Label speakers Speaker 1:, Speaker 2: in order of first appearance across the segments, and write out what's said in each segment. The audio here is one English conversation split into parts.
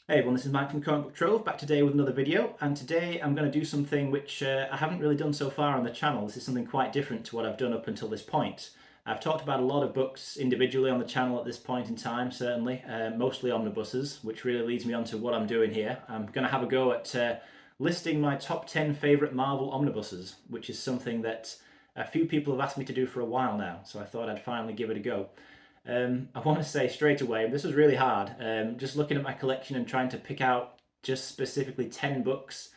Speaker 1: Hey everyone, this is Mike from Comic Book Trove, back today with another video, and today I'm going to do something which I haven't really done so far on the channel. This is something quite different to what I've done up until this point. I've talked about a lot of books individually on the channel at this point in time, certainly, mostly omnibuses, which really leads me on to what I'm doing here. I'm going to have a go at listing my top 10 favourite Marvel omnibuses, which is something that a few people have asked me to do for a while now, so I thought I'd finally give it a go. I want to say straight away, this was really hard. Just looking at my collection and trying to pick out just specifically 10 books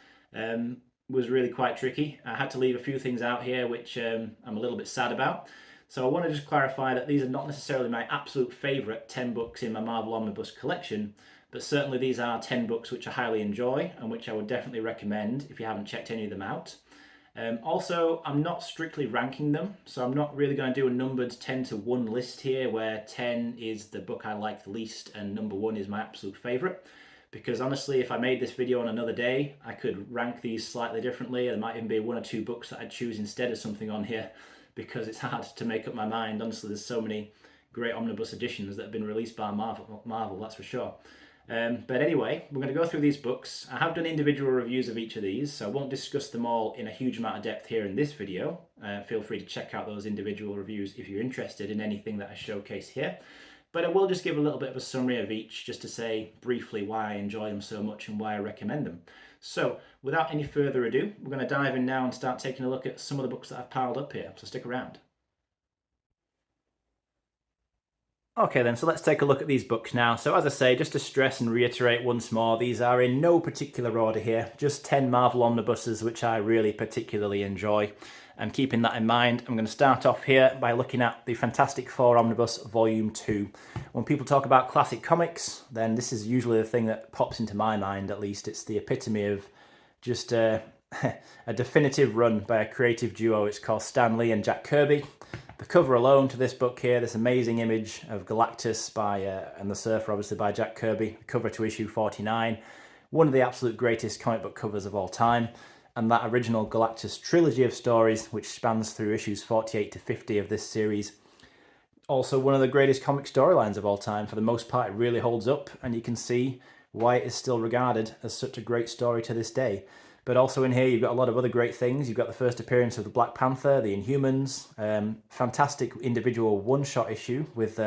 Speaker 1: was really quite tricky. I had to leave a few things out here which I'm a little bit sad about. So I want to just clarify that these are not necessarily my absolute favourite 10 books in my Marvel Omnibus collection, but certainly these are 10 books which I highly enjoy and which I would definitely recommend if you haven't checked any of them out. Also, I'm not strictly ranking them, so I'm not really going to do a numbered 10 to 1 list here where 10 is the book I like the least and number 1 is my absolute favourite. Because honestly, if I made this video on another day, I could rank these slightly differently. There might even be 1 or 2 books that I'd choose instead of something on here because it's hard to make up my mind. Honestly, there's so many great omnibus editions that have been released by Marvel, that's for sure. But anyway, we're going to go through these books. I have done individual reviews of each of these, so I won't discuss them all in a huge amount of depth here in this video. Feel free to check out those individual reviews if you're interested in anything that I showcase here. But I will just give a little bit of a summary of each, just to say briefly why I enjoy them so much and why I recommend them. So, without any further ado, we're going to dive in now and start taking a look at some of the books that I've piled up here, so stick around. Okay then, so let's take a look at these books now. So as I say, just to stress and reiterate once more, these are in no particular order here, just 10 Marvel Omnibuses which I really particularly enjoy. And keeping that in mind, I'm going to start off here by looking at the Fantastic Four Omnibus Volume 2. When people talk about classic comics, then this is usually the thing that pops into my mind, at least. It's the epitome of just a definitive run by a creative duo. It's called Stan Lee and Jack Kirby. The cover alone to this book here, this amazing image of Galactus and the Surfer, obviously by Jack Kirby, cover to issue 49, one of the absolute greatest comic book covers of all time, and that original Galactus trilogy of stories, which spans through issues 48 to 50 of this series. Also one of the greatest comic storylines of all time. For the most part, it really holds up, and you can see why it is still regarded as such a great story to this day. But also in here, you've got a lot of other great things. You've got the first appearance of the Black Panther, the Inhumans, fantastic individual one-shot issue with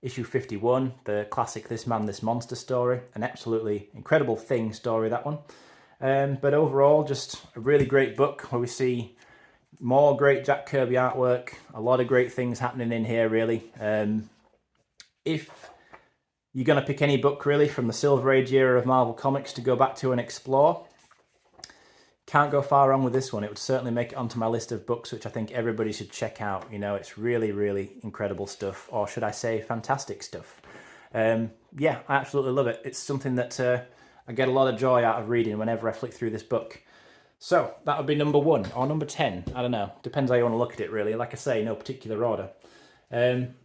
Speaker 1: issue 51, the classic This Man, This Monster story. An absolutely incredible Thing story, that one. But overall, just a really great book where we see more great Jack Kirby artwork, a lot of great things happening in here, really. If you're going to pick any book, really, from the Silver Age era of Marvel Comics to go back to and explore, can't go far wrong with this one. It would certainly make it onto my list of books, which I think everybody should check out. You know, it's really, really incredible stuff, or should I say fantastic stuff. Yeah, I absolutely love it. It's something that I get a lot of joy out of reading whenever I flick through this book. So, that would be number 1, or number 10, I don't know. Depends how you want to look at it, really. Like I say, no particular order.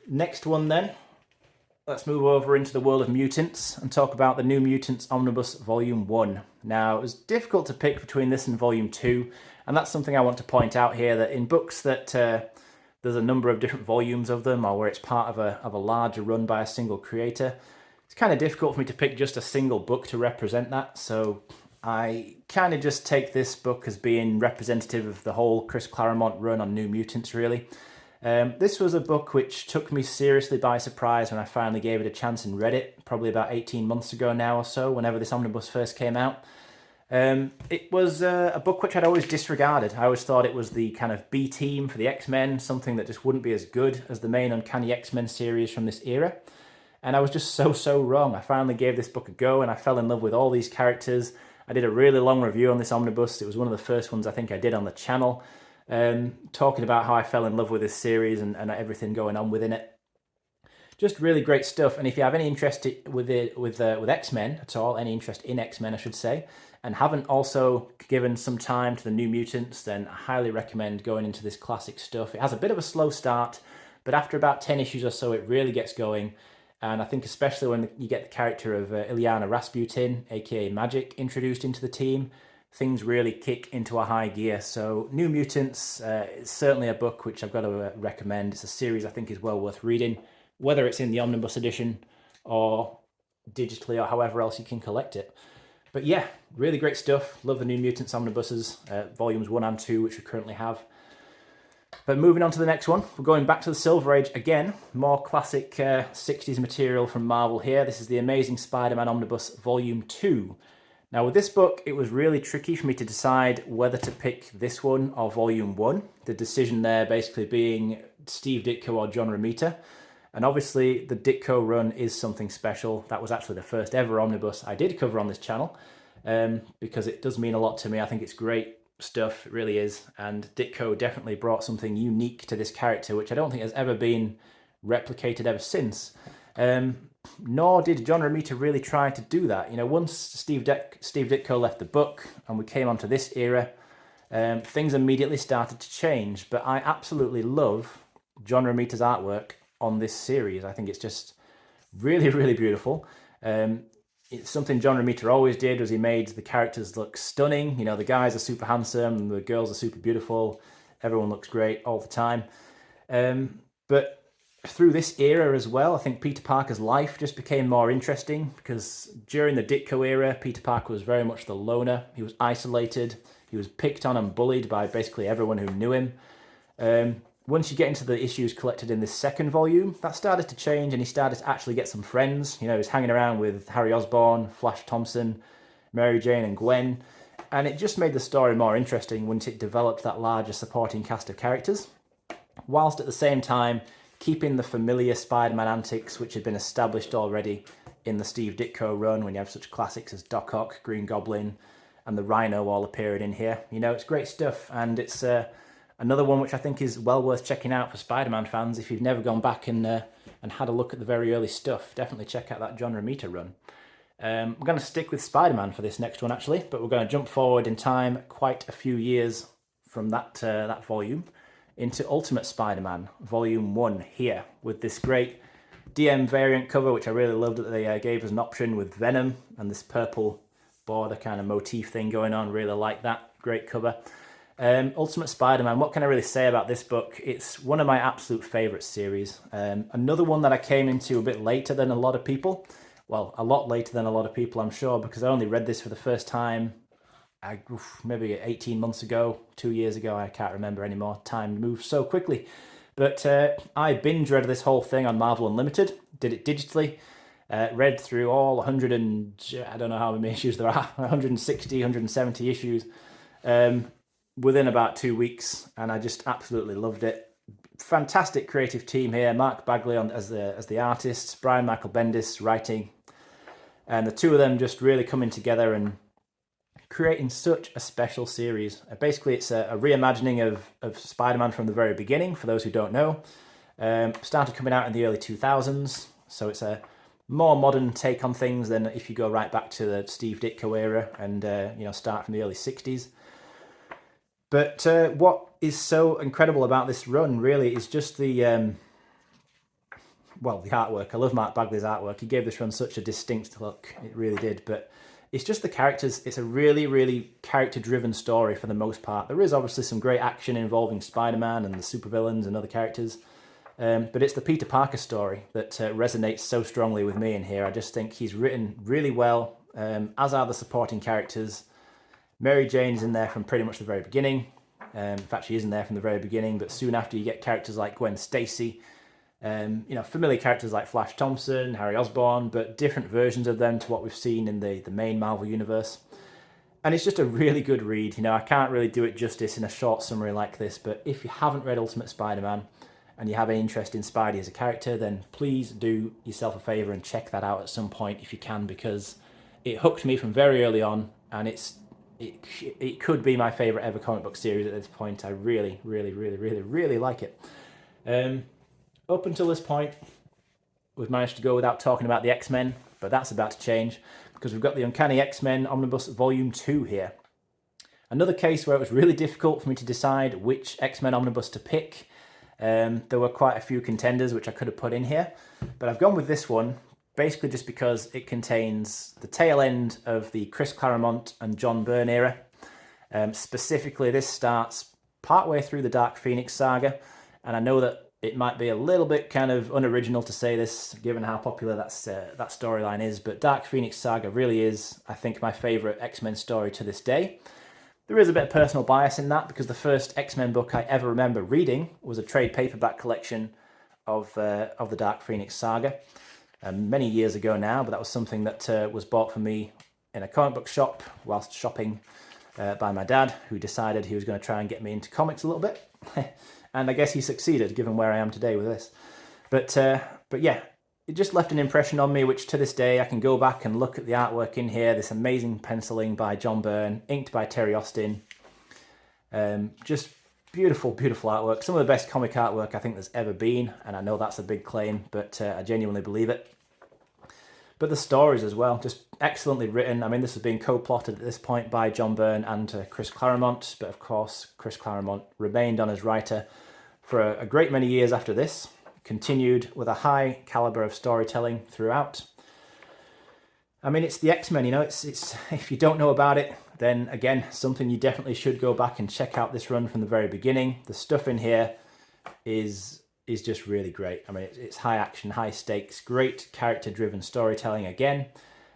Speaker 1: Next one then. Let's move over into the world of mutants and talk about the New Mutants Omnibus Volume 1. Now, it was difficult to pick between this and Volume 2, and that's something I want to point out here, that in books that there's a number of different volumes of them, or where it's part of a larger run by a single creator, it's kind of difficult for me to pick just a single book to represent that, so I kind of just take this book as being representative of the whole Chris Claremont run on New Mutants, really. This was a book which took me seriously by surprise when I finally gave it a chance and read it, probably about 18 months ago now or so, whenever this omnibus first came out. It was a book which I'd always disregarded. I always thought it was the kind of B team for the X-Men, something that just wouldn't be as good as the main Uncanny XMen series from this era. And I was just so wrong. I finally gave this book a go and I fell in love with all these characters. I did a really long review on this omnibus. It was one of the first ones I think I did on the channel. Talking about how I fell in love with this series and everything going on within it. Just really great stuff. And if you have any interest with X-Men at all, any interest in X-Men I should say, and haven't also given some time to the New Mutants, then I highly recommend going into this classic stuff. It has a bit of a slow start, but after about 10 issues or so it really gets going. And I think especially when you get the character of Illyana Rasputin, aka Magic, introduced into the team, things really kick into a high gear. So New Mutants is certainly a book which I've got to recommend. It's a series I think is well worth reading, whether it's in the omnibus edition or digitally or however else you can collect it. But yeah, really great stuff. Love the New Mutants Omnibuses, volumes 1 and 2, which we currently have. But moving on to the next one, we're going back to the Silver Age again. More classic 60s material from Marvel here. This is the Amazing Spider-Man Omnibus Volume 2. Now with this book, it was really tricky for me to decide whether to pick this one or Volume 1. The decision there basically being Steve Ditko or John Romita. And obviously the Ditko run is something special. That was actually the first ever omnibus I did cover on this channel, because it does mean a lot to me. I think it's great stuff, it really is. And Ditko definitely brought something unique to this character, which I don't think has ever been replicated ever since. Nor did John Romita really try to do that. You know, once Steve Ditko left the book and we came onto this era, things immediately started to change. But I absolutely love John Romita's artwork on this series. I think it's just really, really beautiful. It's something John Romita always did, was he made the characters look stunning. You know, the guys are super handsome, the girls are super beautiful, everyone looks great all the time. But through this era as well, I think Peter Parker's life just became more interesting, because during the Ditko era, Peter Parker was very much the loner. He was isolated, he was picked on and bullied by basically everyone who knew him. Once you get into the issues collected in this second volume, that started to change and he started to actually get some friends. You know, he was hanging around with Harry Osborn, Flash Thompson, Mary Jane and Gwen. And it just made the story more interesting once it developed that larger supporting cast of characters, whilst at the same time keeping the familiar Spider-Man antics which had been established already in the Steve Ditko run, when you have such classics as Doc Ock, Green Goblin, and the Rhino all appearing in here. You know, it's great stuff, and it's another one which I think is well worth checking out for Spider-Man fans. If you've never gone back and had a look at the very early stuff, definitely check out that John Romita run. We're going to stick with Spider-Man for this next one actually, but we're going to jump forward in time quite a few years from that volume into Ultimate Spider-Man Volume 1 here, with this great DM variant cover, which I really loved that they gave us an option with Venom and this purple border kind of motif thing going on. Really like that. Great cover. Ultimate Spider-Man, what can I really say about this book? It's one of my absolute favourite series. Another one that I came into a bit later than a lot of people. Well, a lot later than a lot of people, I'm sure, because I only read this for the first time maybe 18 months ago, 2 years ago, I can't remember anymore. Time moves so quickly. But I binge read this whole thing on Marvel Unlimited, did it digitally, read through all 100 and, I don't know how many issues there are, 160, 170 issues, within about 2 weeks, and I just absolutely loved it. Fantastic creative team here. Mark Bagley as the artist, Brian Michael Bendis writing, and the two of them just really coming together and creating such a special series. Basically, it's a reimagining of Spider-Man from the very beginning, for those who don't know. Started coming out in the early 2000s, so it's a more modern take on things than if you go right back to the Steve Ditko era and start from the early 60s. But what is so incredible about this run really is just the artwork. I love Mark Bagley's artwork. He gave this run such a distinct look. It really did. But it's just the characters. It's a really, really character-driven story for the most part. There is obviously some great action involving Spider-Man and the supervillains and other characters. But it's the Peter Parker story that resonates so strongly with me in here. I just think he's written really well, as are the supporting characters. Mary Jane's in there from pretty much the very beginning. In fact, she isn't there from the very beginning, but soon after you get characters like Gwen Stacy, familiar characters like Flash Thompson, Harry Osborn, but different versions of them to what we've seen in the main Marvel universe. And it's just a really good read. You know, I can't really do it justice in a short summary like this, but if you haven't read Ultimate Spider-Man and you have an interest in Spidey as a character, then please do yourself a favour and check that out at some point if you can, because it hooked me from very early on, and it could be my favourite ever comic book series at this point. I really, really, really, really, really like it. Up until this point, we've managed to go without talking about the X-Men, but that's about to change because we've got the Uncanny XMen Omnibus Volume 2 here. Another case where it was really difficult for me to decide which X-Men Omnibus to pick. There were quite a few contenders which I could have put in here, but I've gone with this one basically just because it contains the tail end of the Chris Claremont and John Byrne era. Specifically, this starts partway through the Dark Phoenix saga, and I know that it might be a little bit kind of unoriginal to say this, given how popular that storyline is, but Dark Phoenix Saga really is, I think, my favourite X-Men story to this day. There is a bit of personal bias in that, because the first X-Men book I ever remember reading was a trade paperback collection of the Dark Phoenix Saga, many years ago now, but that was something that was bought for me in a comic book shop whilst shopping by my dad, who decided he was going to try and get me into comics a little bit. And I guess he succeeded, given where I am today with this. But yeah, it just left an impression on me, which to this day I can go back and look at the artwork in here. This amazing penciling by John Byrne, inked by Terry Austin. Just beautiful, beautiful artwork. Some of the best comic artwork I think there's ever been, and I know that's a big claim, but I genuinely believe it. But the stories as well, just excellently written. I mean, this has been co-plotted at this point by John Byrne and Chris Claremont, but of course Chris Claremont remained on as writer for a great many years after this, continued with a high caliber of storytelling throughout. I mean, it's the X-Men, you know, it's if you don't know about it, then again, something you definitely should go back and check out this run from the very beginning. The stuff in here is just really great. I mean, it's high action, high stakes, great character-driven storytelling again.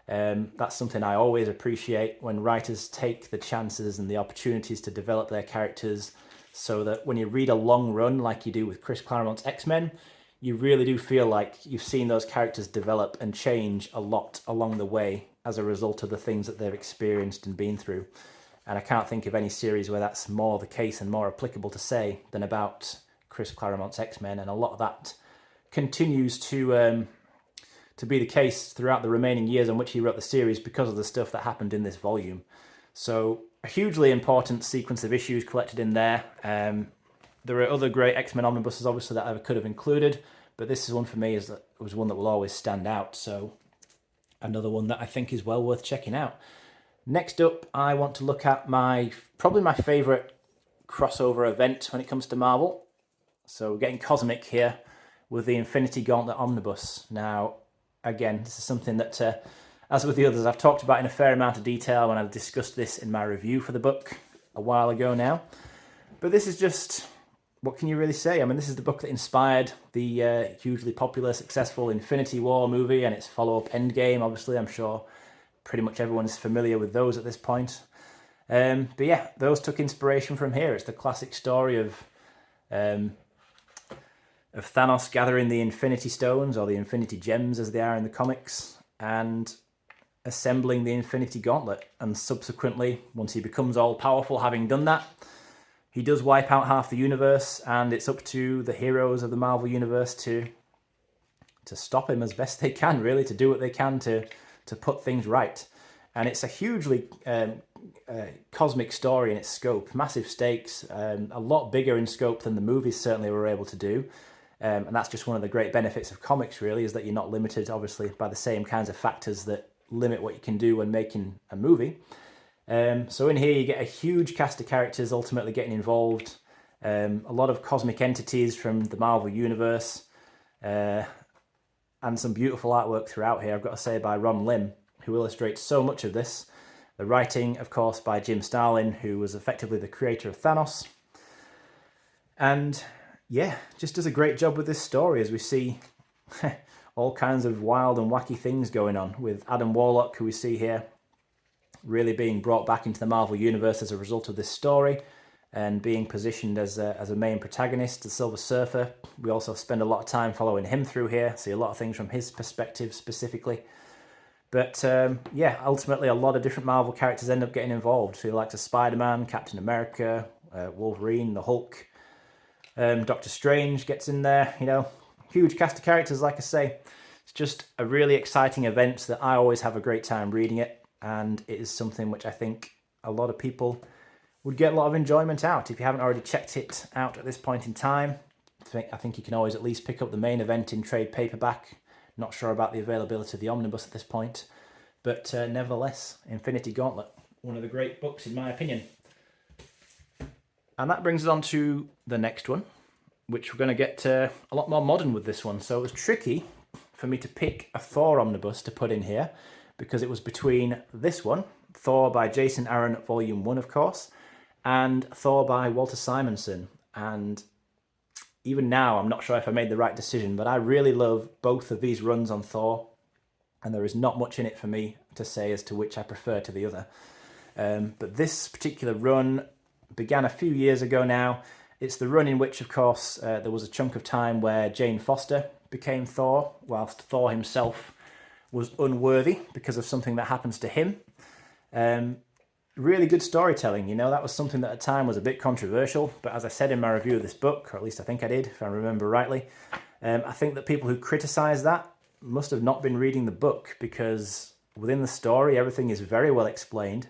Speaker 1: That's something I always appreciate when writers take the chances and the opportunities to develop their characters, so that when you read a long run like you do with Chris Claremont's X-Men, you really do feel like you've seen those characters develop and change a lot along the way as a result of the things that they've experienced and been through. And I can't think of any series where that's more the case and more applicable to say than about Chris Claremont's X-Men, and a lot of that continues to be the case throughout the remaining years on which he wrote the series, because of the stuff that happened in this volume. So a hugely important sequence of issues collected in there. There are other great X-Men omnibuses, obviously, that I could have included, but this is one for me was one that will always stand out. So another one that I think is well worth checking out. Next up, I want to look at probably my favourite crossover event when it comes to Marvel. So we're getting cosmic here with the Infinity Gauntlet Omnibus. Now, again, this is something that, as with the others, I've talked about in a fair amount of detail when I've discussed this in my review for the book a while ago now. But this is just, what can you really say? I mean, this is the book that inspired the hugely popular, successful Infinity War movie and its follow-up Endgame. Obviously, I'm sure pretty much everyone is familiar with those at this point. But yeah, those took inspiration from here. It's the classic story of Thanos gathering the Infinity Stones, or the Infinity Gems as they are in the comics, and assembling the Infinity Gauntlet. And subsequently, once he becomes all-powerful, having done that, he does wipe out half the universe, and it's up to the heroes of the Marvel Universe to stop him as best they can, really, to do what they can to put things right. And it's a hugely cosmic story in its scope, massive stakes, a lot bigger in scope than the movies certainly were able to do. And that's just one of the great benefits of comics, really, is that you're not limited, obviously, by the same kinds of factors that limit what you can do when making a movie. So in here you get a huge cast of characters ultimately getting involved, a lot of cosmic entities from the Marvel Universe, and some beautiful artwork throughout here, I've got to say, by Ron Lim, who illustrates so much of this. The writing, of course, by Jim Starlin, who was effectively the creator of Thanos. And yeah, just does a great job with this story, as we see all kinds of wild and wacky things going on, with Adam Warlock, who we see here, really being brought back into the Marvel Universe as a result of this story, and being positioned as a main protagonist, the Silver Surfer. We also spend a lot of time following him through here, see a lot of things from his perspective specifically. But yeah, ultimately a lot of different Marvel characters end up getting involved. So you like to Spider-Man, Captain America, Wolverine, the Hulk, Doctor Strange gets in there, you know, huge cast of characters, like I say. It's just a really exciting event that I always have a great time reading it, and it is something which I think a lot of people would get a lot of enjoyment out. If you haven't already checked it out at this point in time, I think you can always at least pick up the main event in trade paperback. Not sure about the availability of the omnibus at this point, but nevertheless, Infinity Gauntlet, one of the great books in my opinion. And that brings us on to the next one, which we're going to get a lot more modern with this one. So it was tricky for me to pick a Thor omnibus to put in here, because it was between this one, Thor by Jason Aaron, Volume 1, of course, and Thor by Walter Simonson. And even now, I'm not sure if I made the right decision, but I really love both of these runs on Thor, and there is not much in it for me to say as to which I prefer to the other. But this particular run began a few years ago now. It's the run in which, of course, there was a chunk of time where Jane Foster became Thor, whilst Thor himself was unworthy because of something that happens to him. Really good storytelling, you know, that was something that at the time was a bit controversial, but as I said in my review of this book, or at least I think I did, if I remember rightly, I think that people who criticise that must have not been reading the book, because within the story everything is very well explained.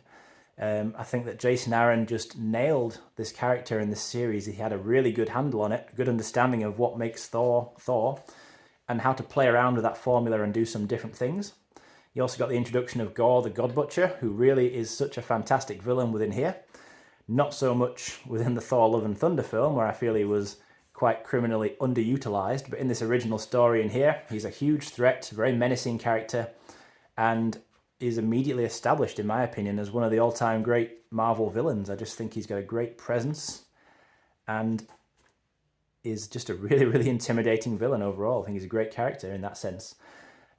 Speaker 1: I think that Jason Aaron just nailed this character in this series. He had a really good handle on it, a good understanding of what makes Thor Thor, and how to play around with that formula and do some different things. You also got the introduction of Gore the God Butcher, who really is such a fantastic villain within here. Not so much within the Thor Love and Thunder film, where I feel he was quite criminally underutilized, but in this original story in here, he's a huge threat, very menacing character, and is immediately established, in my opinion, as one of the all-time great Marvel villains. I just think he's got a great presence and is just a really, really intimidating villain overall. I think he's a great character in that sense.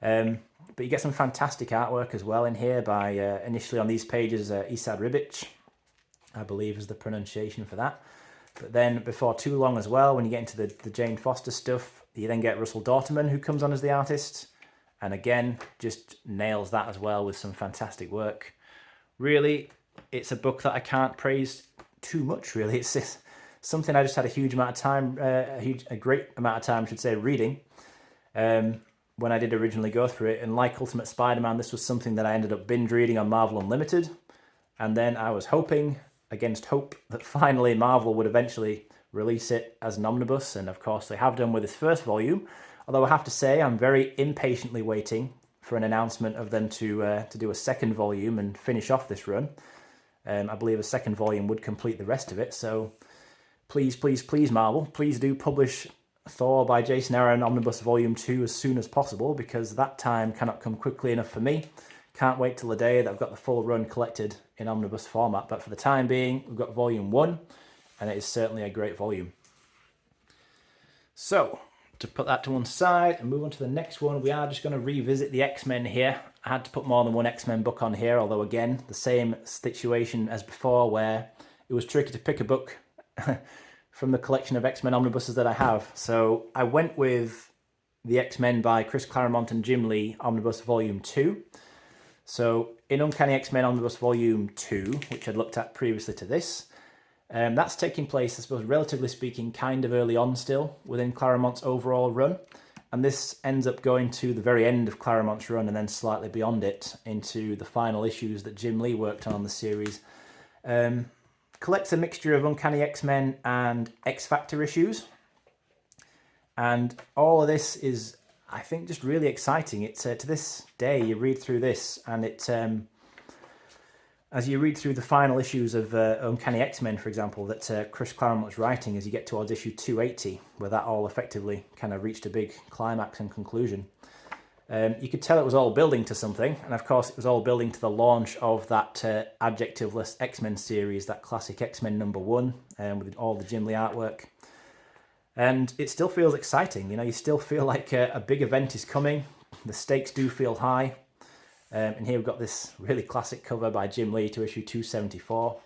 Speaker 1: But you get some fantastic artwork as well in here by, initially on these pages, Esad Ribic, I believe is the pronunciation for that. But then before too long as well, when you get into the Jane Foster stuff, you then get Russell Dauterman, who comes on as the artist. And again, just nails that as well with some fantastic work. Really, it's a book that I can't praise too much, really. It's just something I just had a huge amount of time, a great amount of time, I should say, reading. When I did originally go through it. And like Ultimate Spider-Man, this was something that I ended up binge reading on Marvel Unlimited. And then I was hoping, against hope, that finally Marvel would eventually release it as an omnibus. And of course they have done with this first volume. Although I have to say, I'm very impatiently waiting for an announcement of them to do a second volume and finish off this run. I believe a second volume would complete the rest of it. So please, please, please, Marvel, please do publish Thor by Jason Aaron Omnibus Volume 2 as soon as possible, because that time cannot come quickly enough for me. Can't wait till the day that I've got the full run collected in omnibus format. But for the time being, we've got Volume 1, and it is certainly a great volume. So, to put that to one side and move on to the next one, we are just going to revisit the X-Men here. I had to put more than one X-Men book on here, although again, the same situation as before, where it was tricky to pick a book from the collection of X-Men omnibuses that I have. So I went with the X-Men by Chris Claremont and Jim Lee Omnibus Volume 2. So in Uncanny X-Men Omnibus Volume 2, which I'd looked at previously to this, that's taking place, I suppose, relatively speaking, kind of early on still within Claremont's overall run. And this ends up going to the very end of Claremont's run and then slightly beyond it into the final issues that Jim Lee worked on the series. Collects a mixture of Uncanny X-Men and X-Factor issues. And all of this is, I think, just really exciting. It's to this day, you read through this, and it, as you read through the final issues of Uncanny X-Men, for example, that Chris Claremont was writing, as you get towards issue 280, where that all effectively kind of reached a big climax and conclusion. You could tell it was all building to something, and of course it was all building to the launch of that adjectiveless X-Men series, that classic X-Men #1, with all the Jim Lee artwork. And it still feels exciting, you know, you still feel like a big event is coming, the stakes do feel high. And here we've got this really classic cover by Jim Lee to issue 274,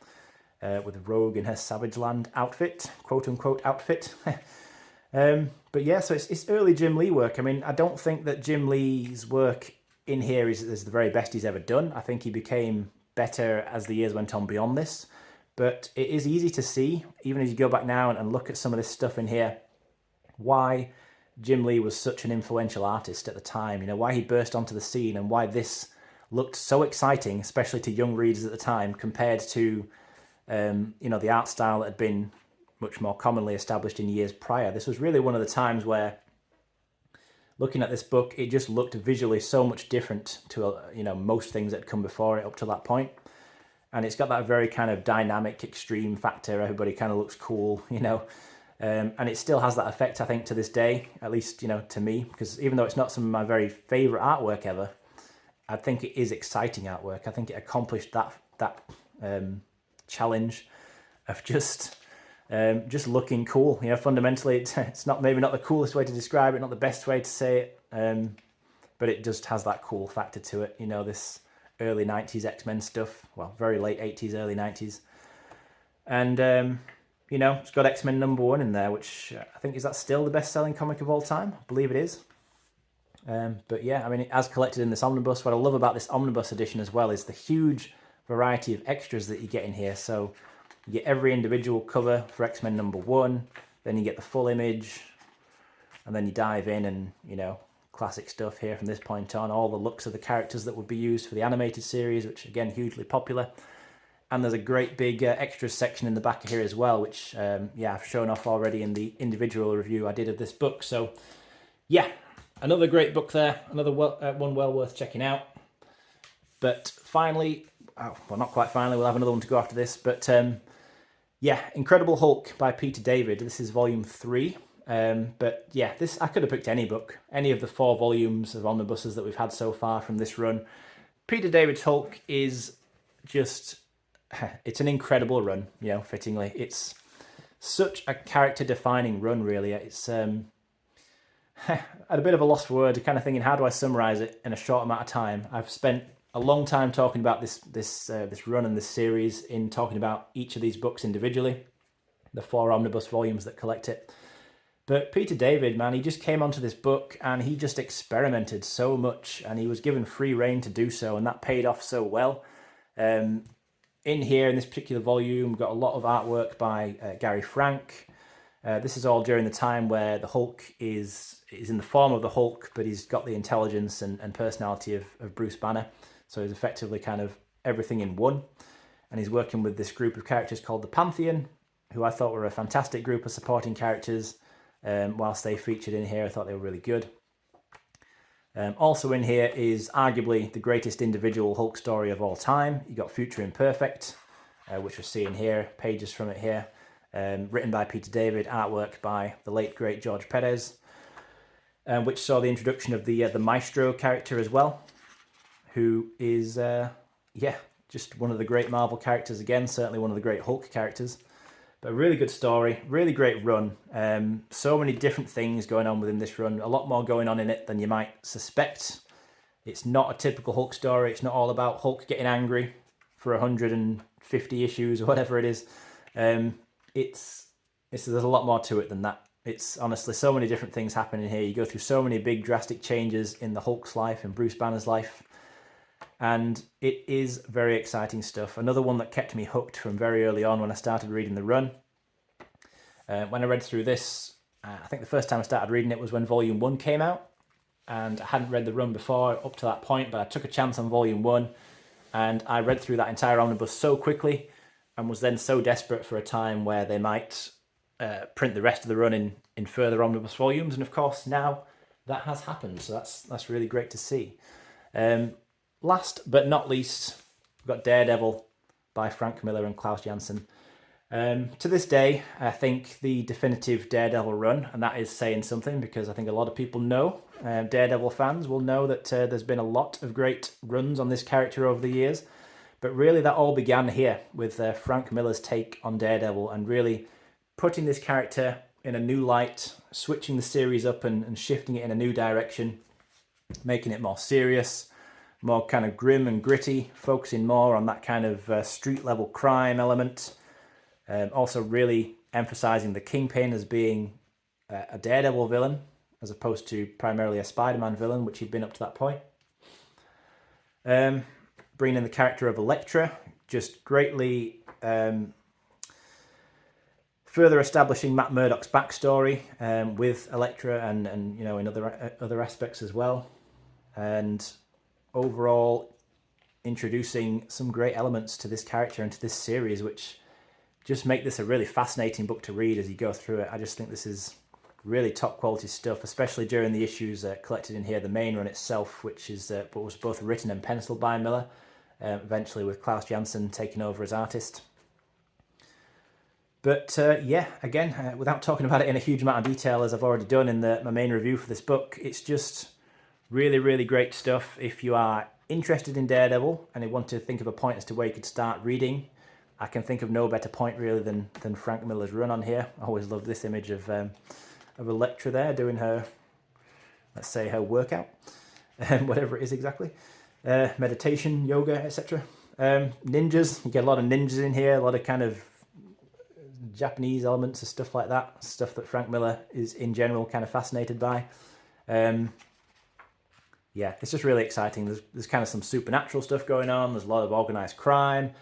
Speaker 1: with Rogue in her Savage Land outfit, quote-unquote outfit. But yeah, so it's early Jim Lee work. I mean, I don't think that Jim Lee's work in here is the very best he's ever done. I think he became better as the years went on beyond this. But it is easy to see, even as you go back now and look at some of this stuff in here, why Jim Lee was such an influential artist at the time. You know, why he burst onto the scene and why this looked so exciting, especially to young readers at the time, compared to, you know, the art style that had been much more commonly established in years prior. This was really one of the times where, looking at this book, it just looked visually so much different to, you know, most things that had come before it up to that point. And it's got that very kind of dynamic, extreme factor. Everybody kind of looks cool, you know. And it still has that effect, I think, to this day, at least, you know, to me, because even though it's not some of my very favourite artwork ever, I think it is exciting artwork. I think it accomplished that challenge of just just looking cool. You know, fundamentally, it's not maybe not the coolest way to describe it, not the best way to say it, but it just has that cool factor to it. You know, this early 90s X-Men stuff, well, very late 80s, early 90s. And, you know, it's got X-Men #1 in there, which I think, is that still the best-selling comic of all time? I believe it is. But yeah, I mean, as collected in this omnibus, what I love about this omnibus edition as well is the huge variety of extras that you get in here. So you get every individual cover for X-Men #1, then you get the full image, and then you dive in and, you know, classic stuff here from this point on, all the looks of the characters that would be used for the animated series, which again, hugely popular. And there's a great big extras section in the back here as well, which, yeah, I've shown off already in the individual review I did of this book. So, yeah, another great book there, another one well worth checking out. But finally, well, not quite finally, we'll have another one to go after this, but yeah, Incredible Hulk by Peter David. This is volume 3. But yeah, this I could have picked any book, any of the 4 volumes of omnibuses that we've had so far from this run. Peter David's Hulk is just, it's an incredible run, you know, fittingly. It's such a character-defining run, really. It's at a bit of a loss for words, kind of thinking, how do I summarize it in a short amount of time? I've spent a long time talking about this run and this series in talking about each of these books individually, the 4 omnibus volumes that collect it. But Peter David, man, he just came onto this book and he just experimented so much, and he was given free rein to do so, and that paid off so well. In here, in this particular volume, we've got a lot of artwork by Gary Frank. This is all during the time where the Hulk is in the form of the Hulk, but he's got the intelligence and personality of Bruce Banner. So he's effectively kind of everything in one. And he's working with this group of characters called the Pantheon, who I thought were a fantastic group of supporting characters. Whilst they featured in here, I thought they were really good. Also in here is arguably the greatest individual Hulk story of all time. You got Future Imperfect, which we're seeing here, pages from it here. Written by Peter David, artwork by the late great George Perez, which saw the introduction of the Maestro character as well, who is, yeah, just one of the great Marvel characters again, certainly one of the great Hulk characters. But a really good story, really great run. So many different things going on within this run, a lot more going on in it than you might suspect. It's not a typical Hulk story. It's not all about Hulk getting angry for 150 issues or whatever it is. There's a lot more to it than that. It's honestly so many different things happening here. You go through so many big drastic changes in the Hulk's life and Bruce Banner's life. And it is very exciting stuff. Another one that kept me hooked from very early on when I started reading the run. When I read through this, I think the first time I started reading it was when Volume 1 came out. And I hadn't read the run before up to that point, but I took a chance on Volume 1. And I read through that entire omnibus so quickly and was then so desperate for a time where they might print the rest of the run in further omnibus volumes. And of course, now that has happened. So that's really great to see. Last but not least, we've got Daredevil by Frank Miller and Klaus Janson. To this day, I think the definitive Daredevil run, and that is saying something because I think a lot of people know, Daredevil fans will know that there's been a lot of great runs on this character over the years. But really that all began here with Frank Miller's take on Daredevil and really putting this character in a new light, switching the series up and shifting it in a new direction, making it more serious, more kind of grim and gritty, focusing more on that kind of street level crime element. Also really emphasizing the Kingpin as being a Daredevil villain as opposed to primarily a Spider-Man villain, which he'd been up to that point. Bringing in the character of Elektra, just greatly further establishing Matt Murdock's backstory with Elektra and you know in other aspects as well. And overall introducing some great elements to this character and to this series, which just make this a really fascinating book to read as you go through it. I just think this is really top quality stuff, especially during the issues collected in here, the main run itself, which is was both written and penciled by Miller, eventually with Klaus Janson taking over as artist. But yeah, again, without talking about it in a huge amount of detail, as I've already done in my main review for this book, it's just really, really great stuff. If you are interested in Daredevil and you want to think of a point as to where you could start reading I can think of no better point really than Frank Miller's run on here. I always loved this image of Elektra there doing her, let's say, her workout, whatever it is exactly. Meditation, yoga, etc. Ninjas, you get a lot of ninjas in here, a lot of kind of Japanese elements and stuff like that, stuff that Frank Miller is in general kind of fascinated by. Yeah, it's just really exciting. There's kind of some supernatural stuff going on, there's a lot of organised crime,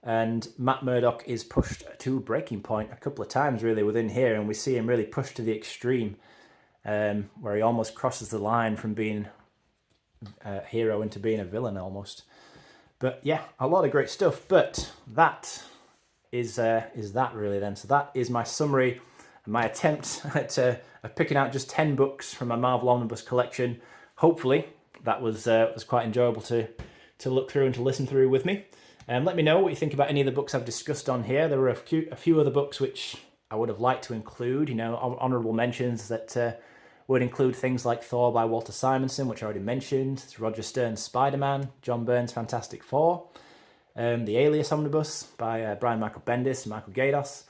Speaker 1: and Matt Murdock is pushed to breaking point a couple of times really within here, and we see him really pushed to the extreme, where he almost crosses the line from being a hero into being a villain almost. But yeah, a lot of great stuff. But that is that really then. So that is my summary and my attempt at picking out just 10 books from my Marvel Omnibus collection. Hopefully that was quite enjoyable to look through and to listen through with me. Let me know what you think about any of the books I've discussed on here. There were a few other books which I would have liked to include, you know, honourable mentions that would include things like Thor by Walter Simonson, which I already mentioned. It's Roger Stern's Spider-Man, John Byrne's Fantastic Four, the Alias Omnibus by Brian Michael Bendis and Michael Gaydos.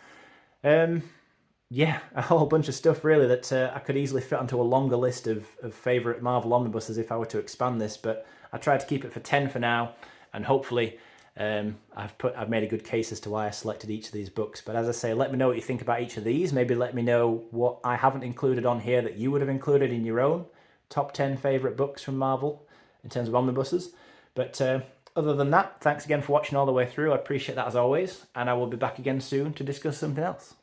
Speaker 1: Yeah, a whole bunch of stuff really that I could easily fit onto a longer list of favourite Marvel Omnibuses if I were to expand this, but I tried to keep it for 10 for now, and hopefully I've made a good case as to why I selected each of these books. But as I say, let me know what you think about each of these. Maybe let me know what I haven't included on here that you would have included in your own top 10 favourite books from Marvel in terms of omnibuses. But other than that, thanks again for watching all the way through. I appreciate that as always, and I will be back again soon to discuss something else.